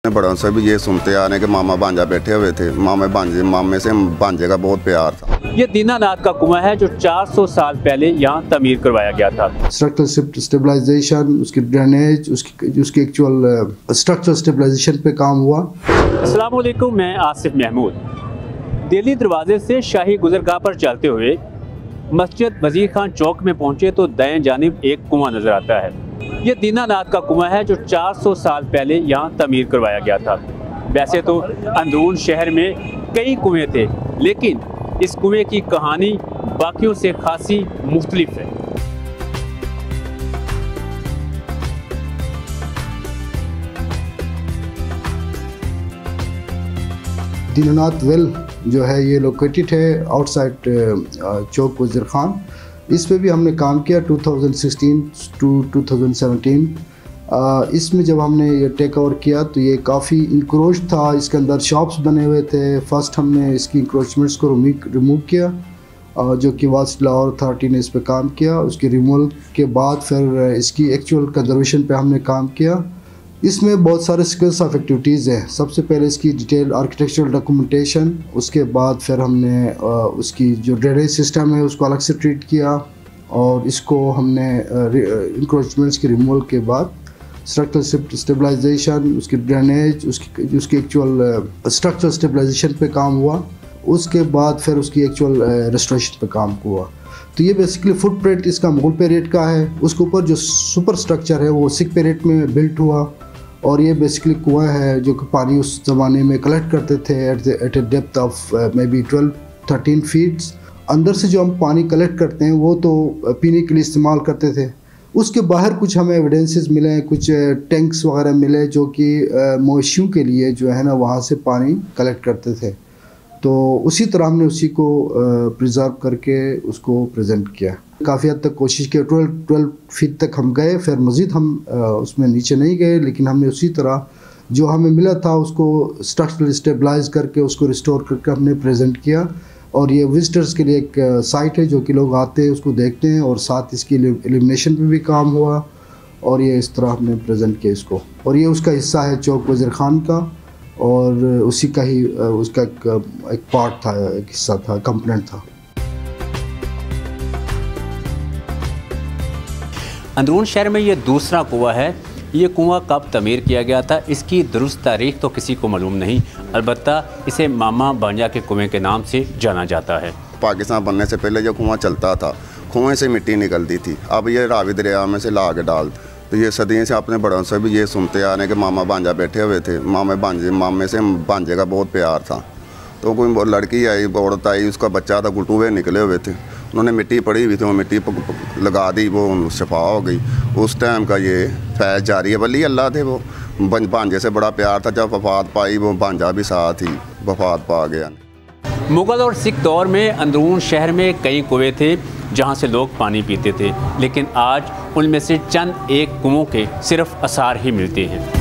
बड़ों से भी ये सुनते आ रहे हैं कि मामा भांजा बैठे हुए थे। मामे से भांजे का बहुत प्यार था। ये दीनानाथ का कुआं है जो 400 साल पहले यहाँ तमीर करवाया गया था। स्ट्रक्चरल स्टेबलाइजेशन, उसकी ड्रेनेज, उसकी एक्चुअल स्ट्रक्चरल स्टेबलाइजेशन पे काम हुआ। अस्सलाम वालेकुम, मैं आसिफ महमूद। दिल्ली दरवाजे से शाही गुजरगाह पर चलते हुए मस्जिद वजीर खान चौक में पहुंचे तो दाएं जानिब एक कुआं नजर आता है। ये दीनानाथ का कुआं है जो 400 साल पहले यहाँ तमीर करवाया गया था। वैसे तो अंदरून शहर में कई कुएं थे, लेकिन इस कुएं की कहानी बाकियों से खासी मुख्तलिफ है। दीनानाथ वेल जो है ये लोकेटेड है आउटसाइड चौक वजीर खान। इस पे भी हमने काम किया 2016 टू 2017। इसमें जब हमने ये टेक ओवर किया तो ये काफ़ी इंक्रोच था, इसके अंदर शॉप्स बने हुए थे। फर्स्ट हमने इसकी इंक्रोचमेंट्स को रिमूव किया, जो कि वास्ट लॉ अथॉरिटी ने इस पे काम किया। उसके रिमूवल के बाद फिर इसकी एक्चुअल कंजर्वेशन पे हमने काम किया। इसमें बहुत सारे स्किल्स ऑफ एक्टिविटीज़ हैं। सबसे पहले इसकी डिटेल आर्किटेक्चरल डॉक्यूमेंटेशन, उसके बाद फिर हमने उसकी जो ड्रेनेज सिस्टम है उसको अलग से ट्रीट किया, और इसको हमने इंक्रोचमेंट्स के रिमूवल के बाद स्ट्रक्चरल स्टेबलाइजेशन, उसकी ड्रेनेज, उसकी एक्चुअल स्ट्रक्चरल स्टेबलाइजेशन पे काम हुआ। उसके बाद फिर उसकी एक्चुअल रेस्टोरेशन पे काम हुआ। तो ये बेसिकली फुटप्रिंट इसका मुगल पीरियड का है। उसके ऊपर जो सुपर स्ट्रक्चर है वो सिख पीरियड में बिल्ट हुआ, और ये बेसिकली कुआं है जो कि पानी उस ज़माने में कलेक्ट करते थे at a depth of may be 12-13 feets. अंदर से जो हम पानी कलेक्ट करते हैं वो तो पीने के लिए इस्तेमाल करते थे। उसके बाहर कुछ हमें एविडेंसेस मिले, कुछ टैंक्स वगैरह मिले जो कि मवेशियों के लिए जो है ना वहाँ से पानी कलेक्ट करते थे। तो उसी तरह हमने उसी को प्रिजर्व करके उसको प्रेजेंट किया। काफ़ी हद तक कोशिश की, 12 फीट तक हम गए, फिर मज़ीद हम उसमें नीचे नहीं गए, लेकिन हमने उसी तरह जो हमें मिला था उसको स्ट्रक्चरल स्टेबलाइज करके उसको रिस्टोर करके हमने प्रेजेंट किया। और ये विजिटर्स के लिए एक साइट है जो कि लोग आते हैं उसको देखते हैं, और साथ इसकी एलिमिनेशन पे भी काम हुआ, और ये इस तरह हमने प्रेजेंट किया इसको। और ये उसका हिस्सा है चौक वजीर खान का, और उसी का ही उसका एक पार्ट था, एक हिस्सा था, कंपोनेंट था। अंदरून शहर में ये दूसरा कुआं है। ये कुआं कब तमीर किया गया था इसकी दुरुस्त तारीख तो किसी को मालूम नहीं, अलबत्ता इसे मामा भांजा के कुएं के नाम से जाना जाता है। पाकिस्तान बनने से पहले जो कुआं चलता था, कुएं से मिट्टी निकलती थी। अब ये रावी दरिया में से ला के डाल, तो ये सदियों से अपने बड़ों से भी ये सुनते आ रहे हैं कि मामा भांजा बैठे हुए थे। मामे से भांजे का बहुत प्यार था। तो कोई लड़की आई, औरत आई, उसका बच्चा था, गुटुए निकले हुए थे। उन्होंने मिट्टी पड़ी हुई थी, वो मिट्टी लगा दी, वो शफा हो गई। उस टाइम का ये फैज़ जारी है। वली अल्लाह थे, वो भांजे से बड़ा प्यार था। जब वफात पाई वो भांजा भी साथ ही वफात पा गया। मुग़ल और सिख दौर में अंदरून शहर में कई कुएं थे जहां से लोग पानी पीते थे, लेकिन आज उनमें से चंद एक कुओं के सिर्फ आसार ही मिलते हैं।